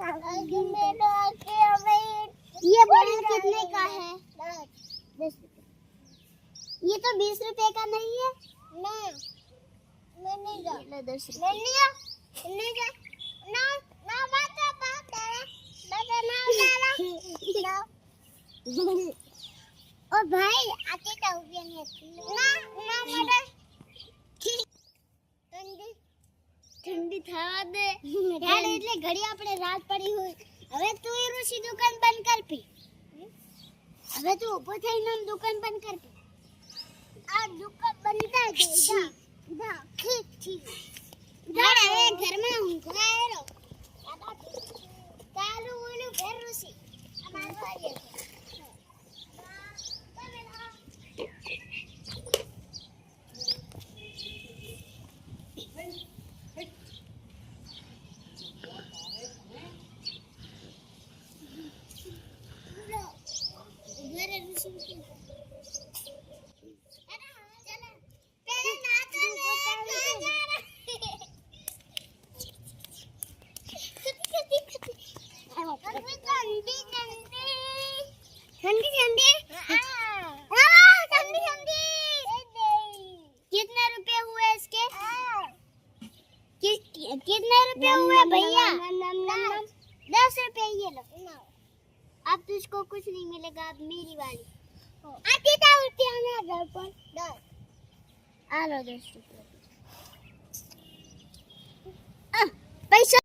ये बॉल कितने का है? 10 रुपए। ये तो 20 रुपए का नहीं है। मैं नहीं जा। 10 रुपए। मैं नहीं जा। ना ना बात ना। ओ भाई आते तो भी नहीं ना मेरे ठंडी થવા દે યાર એટલે ઘડી આપણે રાત પડી હોય હવે તું એ ઋષિ દુકાન બંધ કર પી હવે તું ઊભો થઈને દુકાન બંધ કર પી આ દુકાન બંધ થઈ ગઈ જા ઠીક ઠીક જા હવે ઘરમાં ઊંઘવા આયો ચાલુ ઓલું ઘર ઋષિ અમાર વાગે कितने रुपए हुए इसके? कितने रुपए हुए भैया? 10 रुपए ये लो। अब तुझको कुछ नहीं मिलेगा, अब मेरी वाली। आती था उठती हमें घर पर 10 आ लो 10 रुपए पैसा